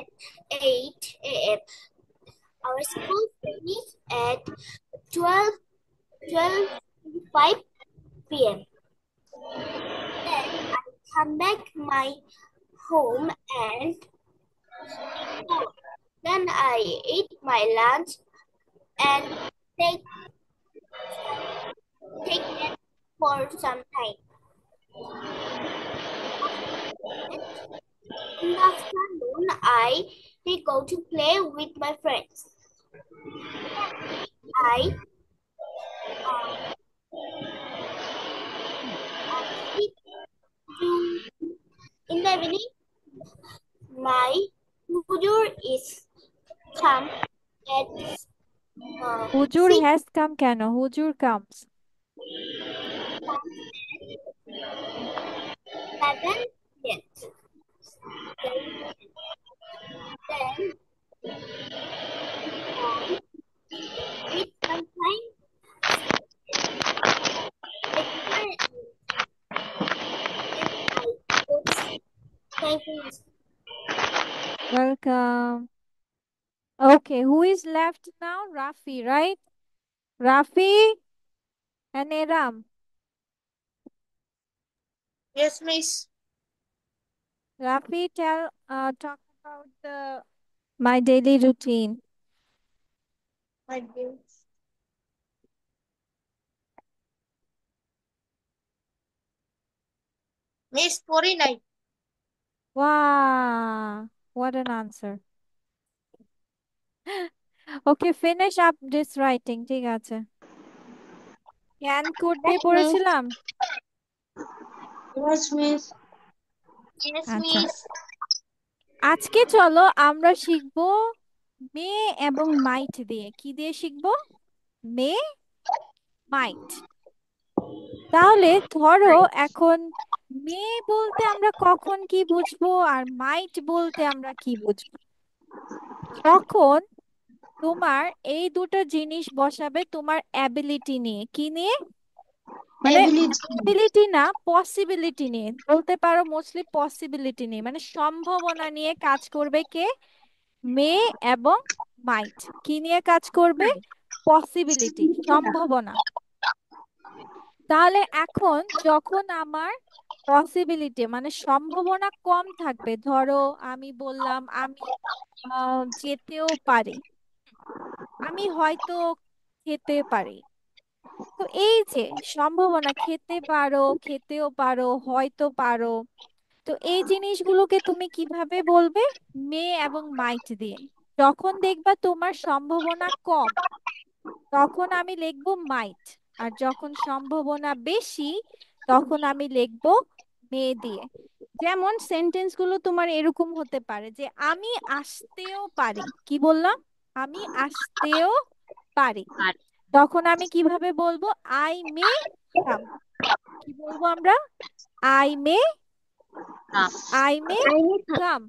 at 8 a.m. Our school finished at 12:25 p.m. Then I come back my home and shower. Then I eat my lunch and take take nap for some time. In the afternoon, I go to play with my friends. I sit to in the evening. My mother is come at হুজুর six has come কেন? হুজুর comes. 7 p.m. Then I eat some time at dinner and I go to sleep. Thank you. Welcome. Okay, who is left now? Rafi, right? Rafi and Eram. Yes, miss. Rafi, talk about my daily routine. Thank you. Miss 49. Wow, what an answer. Okay, finish up this writing. ঠিক আছে। Can করতে Yes, miss. পড়েছিলাম। Yes, miss. Yes, আচ্ছা, miss. আজকে চলো আমরা শিখবো মে এবং মাইট দিয়ে। কি দিয়ে শিখবো? মে, মাইট। তাহলে ধরো এখন মে বলতে আমরা কখন কি বুঝবো আর মাইট বলতে আমরা কি বুঝবো? তখন তোমার এই দুটো জিনিস বসাবে তোমার অ্যাবিলিটি নিয়ে। কি নিয়ে? মানে Ability. অ্যাবিলিটি না, পসিবিলিটি নিয়ে বলতে পারো, মোস্টলি পসিবিলিটি নিয়ে, মানে সম্ভাবনা নিয়ে কাজ করবে কে? মে এবং মাইট কি নিয়ে কাজ করবে? পসিবিলিটি, সম্ভাবনা। তাহলে এখন যখন আমার পসিবিলিটি মানে সম্ভাবনা কম থাকবে, ধরো আমি বললাম আমি যেতেও পারি, আমি হয়তো খেতে পারি। তো এই যে সম্ভাবনা, খেতে পারো, খেতেও পারো, হয়তো পারো, তো এই জিনিসগুলোকে তুমি কিভাবে বলবে? মে এবং মাইট দিয়ে। যখন দেখবা তোমার সম্ভাবনা কম তখন আমি লিখবো মাইট, আর যখন সম্ভাবনা বেশি তখন আমি লিখবো মে দিয়ে। যেমন সেন্টেন্স গুলো তোমার এরকম হতে পারে যে আমি আসতেও পারি। কি বললাম? আমি আসতেও পারি। তখন আমি কিভাবে বলবো? I may come. কি বলবো আমরা? I may, I may come.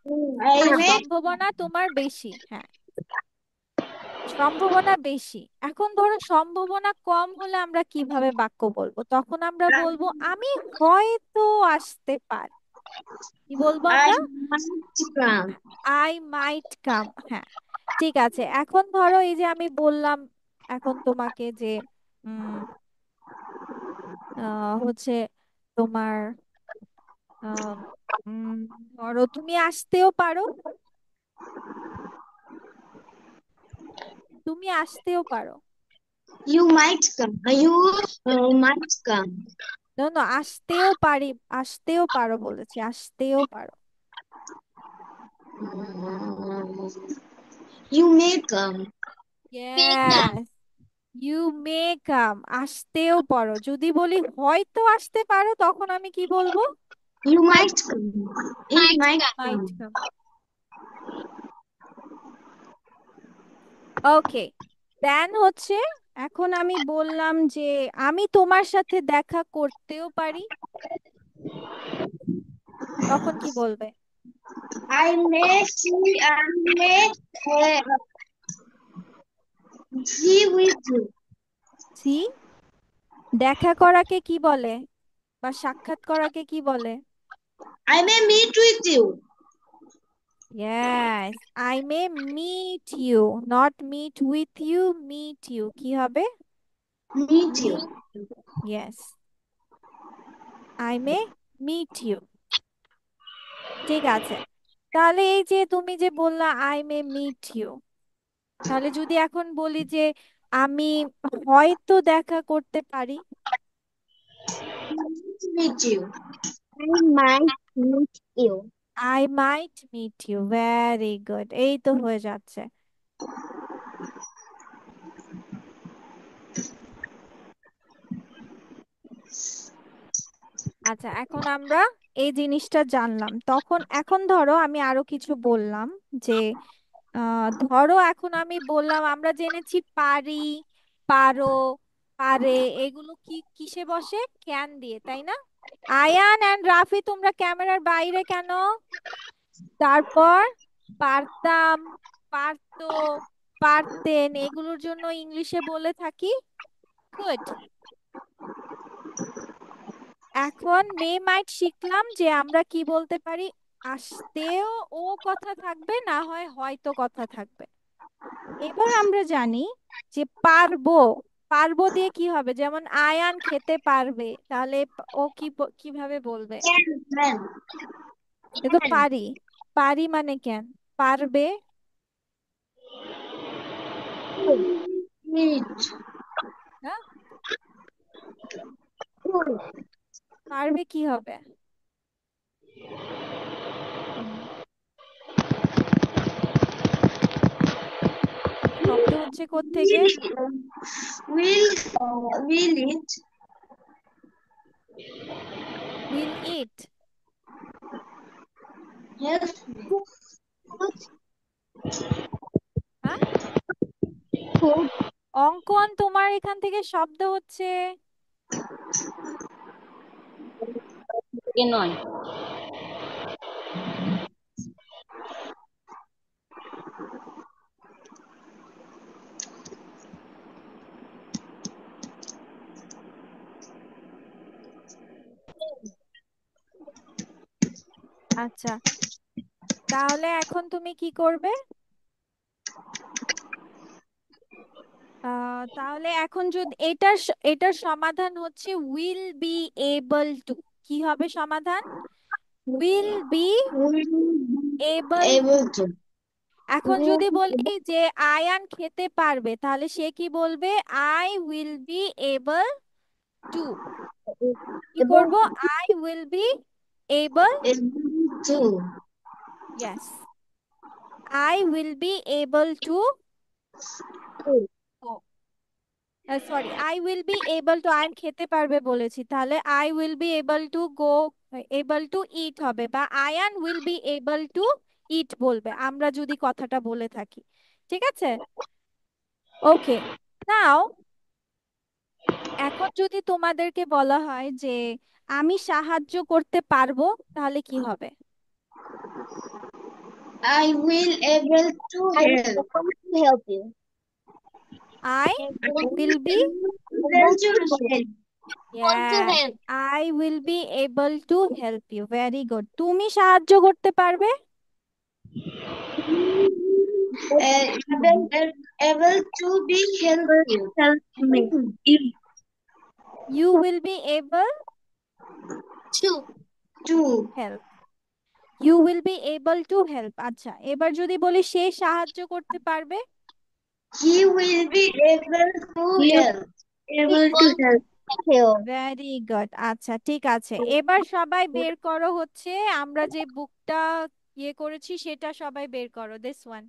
I মানে make সম্ভাবনা তোমার বেশি। হ্যাঁ, সম্ভাবনা বেশি। এখন ধরো সম্ভাবনা কম হলে আমরা কিভাবে বাক্য বলবো? তখন আমরা বলবো আমি হয়তো আসতে পারি। কি বলবো I আমরা? might come. আই মাইট কাম। হ্যাঁ, ঠিক আছে। এখন ধরো এই যে আমি বললাম এখন তোমাকে যে উম হচ্ছে তোমার আহ, উম, ধরো তুমি আসতেও পারো, তুমি আসতেও পারো। You might come. You might come. না না, আসতেও পারি, আসতেও পারো বলেছি, আসতেও পারো। You may come. May come. Yes, you may come, আসতেও পারো। যদি বলি হয়তো আসতে পারো তখন আমি কি বলবো? You might come. It might mite come. কাম। ওকে, দেন হচ্ছে এখন আমি বললাম যে আমি তোমার সাথে দেখা করতেও পারি, তখন কি বলবে? I may see with you. See, দেখা করাকে কি বলে বা সাক্ষাৎ করাকে কি বলে? I may meet with you. Yes, I may meet you, not meet with you, meet you কি হবে? Meet you. Meet, yes, I may meet you। ঠিক আছে, তাহলে এই যে তুমি যে বললা আই মে মিট ইউ, তাহলে যদি এখন বলি যে আমি হয়তো দেখা করতে পারি। Meet you. I might meet you. I might meet you, very good, এই তো হয়ে যাচ্ছে। আচ্ছা, এখন আমরা এই জিনিসটা জানলাম, তখন এখন ধরো আমি আরো কিছু বললাম যে ধরো এখন আমি বললাম আমরা জেনেছি পারি, পারো, পারে, এগুলো কি কিসে বসে? ক্যান দিয়ে, তাই না? আয়ান এন্ড রাফি তোমরা ক্যামেরার বাইরে কেন? তারপর পারতাম, পারতো, পারতেন, এগুলোর জন্য ইংলিশে বলে থাকি কুড। এখন মে মাইট শিখলাম যে আমরা কি বলতে পারি, আসতেও ও কথা থাকবে, না হয় হয়তো কথা থাকবে। এবার আমরা জানি যে পারবো, পারবো দিয়ে কি হবে? যেমন আয়ান খেতে পারবে, তাহলে ও কি কিভাবে বলবে? Can. এ তো Can. পারি, পারি মানে কেন? পারবে, Meet. হ্যাঁ, Could. পারবে কি হবে? শব্দ হচ্ছে কোত্থেকে? Will it will it, help me? Could. হ্যাঁ, Could. অঙ্কন তোমার এখান থেকে শব্দ হচ্ছে। নয়। আচ্ছা, তাহলে এখন তুমি কি করবে? তাহলে এখন যদি এটার সমাধান হচ্ছে উইল বি এবল টু, কি হবে সমাধান? Will be Will be able to. able to. এখন যদি বলি যে আয়ান খেতে পারবে, তাহলে সে কি বলবে? I will be able to. কি Able করব? I will be able, to. Yes, I will be able to go, sorry, I will be able to, I খেতে পারবে বলেছি, তাহলে I will be able to go, able to eat হবে, বা Ayaan will be able to eat বলবে আমরা যদি কথাটা বলে থাকি। ঠিক আছে, ওকে। নাও এখন যদি তোমাদেরকে বলা হয় যে আমি সাহায্য করতে পারবো, তাহলে কি হবে? I will able to help. Help you. I will be, Able to help. To yes, help. I will be able to help you, very good. তুমি সাহায্য করতে পারবে? Able to be help you. Help me. You will be able To. To. Help, you will be able to help. আচ্ছা, এবার যদি বলি সে সাহায্য করতে পারবে? He will be able to help. Able to help. Help. Very good. আচ্ছা, ঠিক আছে, এবার সবাই বের করো হচ্ছে আমরা যে বুকটা ইয়ে করেছি সেটা সবাই বের করো, this one.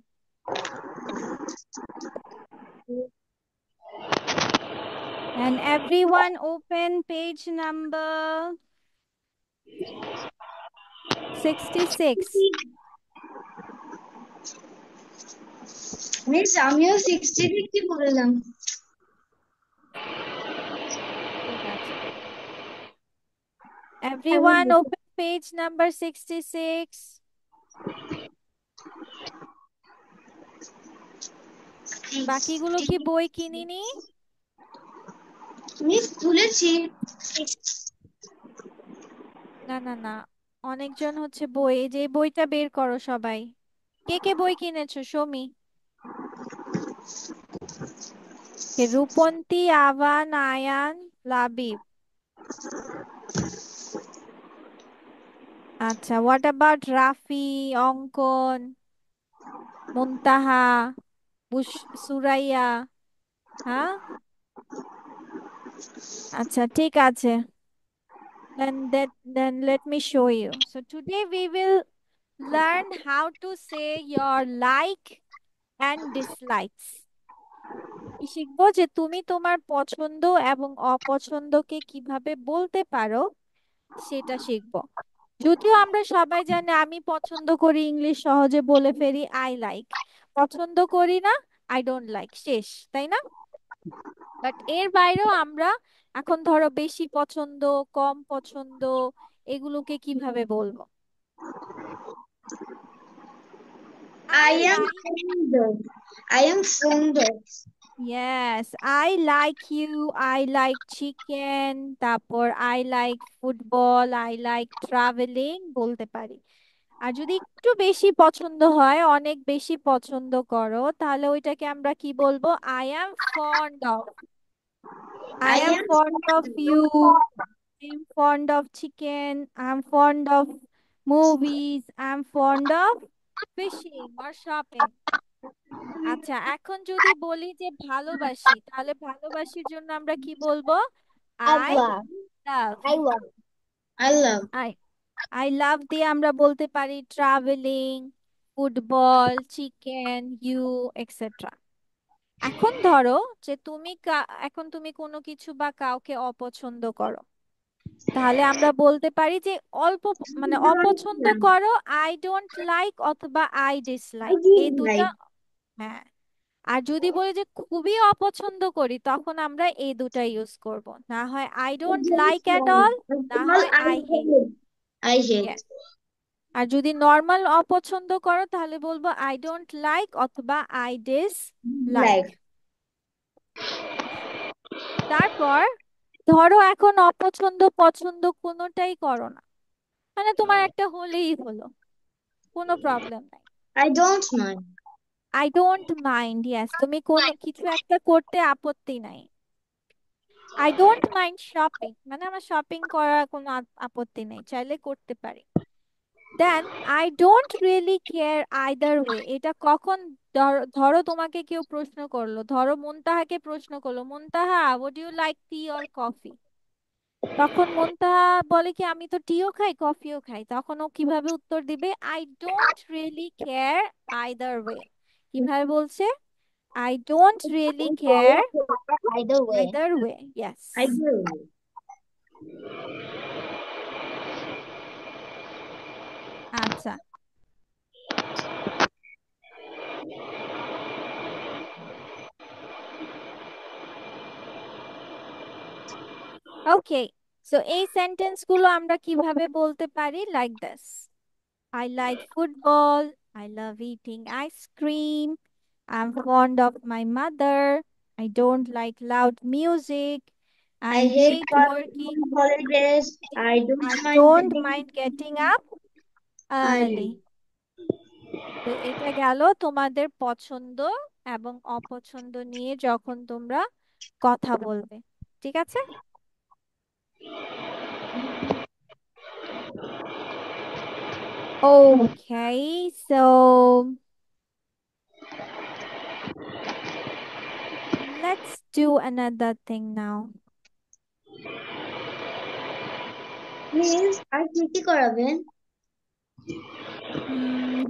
And everyone open page number 66। Miss আমিও 60 কি বললাম? ঠিক আছে, everyone open page number 66। বাকিগুলো কি বই কিনিনি? মিস তুলেছি। না না না, অনেকজন হচ্ছে বই, এই যে এই বইটা বের করো সবাই। কে কে বই কিনেছো সৌমি? রূপন্তী, আভান, আয়ান, লাবিব। আচ্ছা, হোয়াট অ্যাবাউট রাফি, অঙ্কন, মুনতাহা, বুশ, সুরাইয়া? হ্যাঁ, আচ্ছা ঠিক আছে। Then let me show you. So today we will learn how to say your like and dislikes. কি শিখবো যে তুমি তোমার পছন্দ এবং অপছন্দকে কিভাবে বলতে পারো সেটা শিখবো। যদিও আমরা সবাই জানি আমি পছন্দ করি, ইংলিশ সহজে বলে ফেলি আই লাইক। পছন্দ করি না, আই ডোন্ট লাইক, শেষ, তাই না? বাট এর বাইরেও আমরা এখন ধরো বেশি পছন্দ, কম পছন্দ, এগুলোকে কিভাবে বলবো? I I am like, fond of. I am fond of. ইয়েস, I like you, I like chicken, তারপর I like football, I like travelling বলতে পারি। আর যদি একটু বেশি পছন্দ হয়, অনেক বেশি পছন্দ করো, তাহলে ওইটাকে আমরা কি বলবো? I am fond of. I I am am fond of fond you, of. I'm fond of chicken. I'm fond of movies. I'm fond of fishing or shopping. আচ্ছা, এখন যদি বলি যে ভালোবাসি, তাহলে ভালোবাসির জন্য আমরা কি বলবো? I I love. Love. I love. I love. I I love দিয়ে আমরা বলতে পারি travelling, football, chicken, you, etcetera. এখন ধরো যে এখন তুমি কোনো কিছু বা কাউকে অপছন্দ করো, তাহলে আমরা বলতে পারি যে অল্প মানে Don't অপছন্দ like. করো, আই ডোন্ট লাইক অথবা আই I ডিসলাইক, এই দুটা। dislike. হ্যাঁ, আর যদি বলি যে খুবই অপছন্দ করি, তখন আমরা এই দুটা ইউজ করব। না হয় I I don't don't like at like. All, না All হয় I I hate. hate. I hate. আর যদি নর্মাল অপছন্দ করো, তাহলে বলবো আই ডোন্ট লাইক অথবা আই ডিসলাইক। Dislike. তারপর ধরো এখন অপছন্দ পছন্দ কোনোটাই করো না, মানে তোমার একটা হলেই হলো, কোনো প্রবলেম নাই। I don't mind. I don't mind, yes, তুমি কোনো কিছু একটা করতে আপত্তি নাই। আই ডোন্ট মাইন্ড শপিং, মানে আমার শপিং করার কোনো আপত্তি নেই, চাইলে করতে পারি। Then I don't really care either way, এটা কখন? ধরো তোমাকে কেউ প্রশ্ন করলো, ধরো মুনতাহাকে প্রশ্ন করলো, মুনতাহা would you like tea or coffee? তখন মুনতাহা বলে কি আমি তো টিও খাই কফিও খাই, তখন ও কিভাবে উত্তর দিবে? I don't really care either way. কিভাবে বলছে? I don't really care Either way. either way. Yes. Either way. আচ্ছা, ওকে। সো এই সেন্টেন্স গুলো আমরা কিভাবে বলতে পারি? Like this: I like football. I love eating ice cream. I'm fond of my mother. I don't like loud music. I I hate hate parties working. on holidays. I I don't mind don't getting mind getting up early. early. তো এটা গেল তোমাদের পছন্দ এবং অপছন্দ নিয়ে যখন তোমরা কথা বলবে, ঠিক আছে? Okay, so let's do another thing now. Please, আর কি কি করাবেন?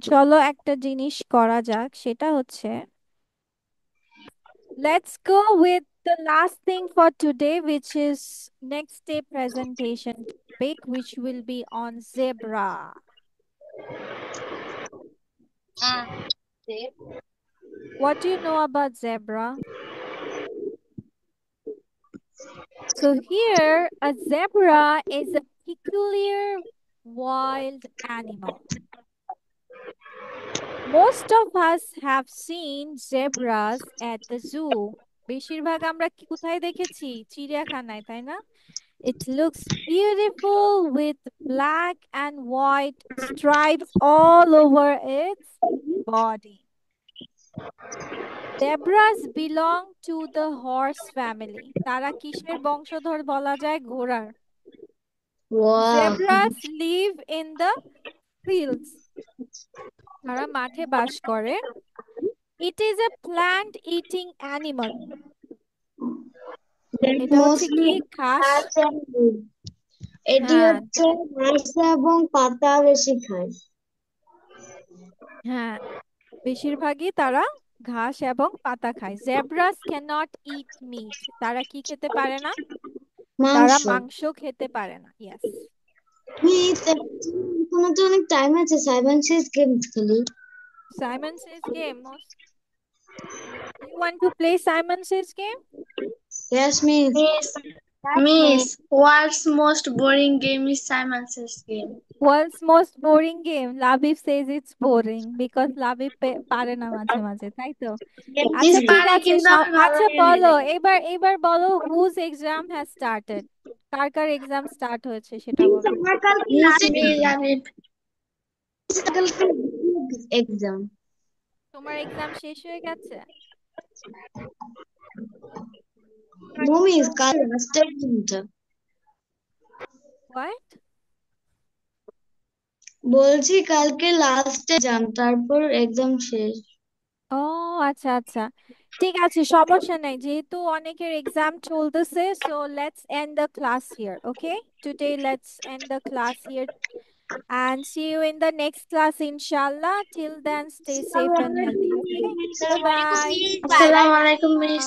চলো একটা জিনিস করা যাক, সেটা হচ্ছে let's go with the last thing for today, which is next day presentation topic, which will be on zebra. What do you know about zebra? So here, a zebra is a peculiar wild animal. Most of us have seen zebras at the zoo. বেশিরভাগ আমরা কোথায় দেখেছি? চিড়িয়াখানায়, তাই না? It looks beautiful with black and white stripes all over its body. Zebras belong to the horse family. তারা কিসের বংশধর বলা যায়? ঘোড়ার। Wow. Zebras live in the fields. তারা মাঠে বাস করে। It is a plant eating animal. That এটা হচ্ছে কি? mostly ঘাস। ঘাস and wood. এটি হ্যাঁ হচ্ছে ঘাস এবং পাতা বেশি খায়। হ্যাঁ, বেশিরভাগই তারা ঘাস এবং পাতা খায়। জেব্রাস ক্যানট ইট মিট। তারা কি খেতে পারে না? তারা মাংস। মাংস খেতে পারে না। ইয়েস। মিস, এখনো তো অনেক টাইম আছে, সাইমন শেষ গেম খেলি। Simon Says game. You want to play Simon Says game? Yes, miss. Miss, world's most boring game is Simon Says game. World's most boring game. Labib says it's boring because Labib পারে না মাঝে মাঝে, তাই তো? আচ্ছা ঠিক পারি আছে, কিন্তু আমি ভালো আচ্ছা game বলো, খেলি। এবার বলো, whose exam has started? Car car exam start হয়েছে সেটা বলো। আমার কালকে Miss, লাস্ট miss, আমি কালকে এক্সাম। তোমার এক্সাম শেষ হয়ে গেছে? মিস, কাল লাস্ট এক্সামটা। What? বলছি কালকে লাস্ট এক্সাম, তারপর এক্সাম শেষ। ও আচ্ছা আচ্ছা, ঠিক আছে, সমস্যা নাই, যেহেতু অনেকের এক্সাম চলতেছে, so let's and the class here, okay? Today let's and the class here and see you in the next class, inshallah. Till then, stay safe and healthy, okay? Bye bye. আসসালামু আলাইকুম miss.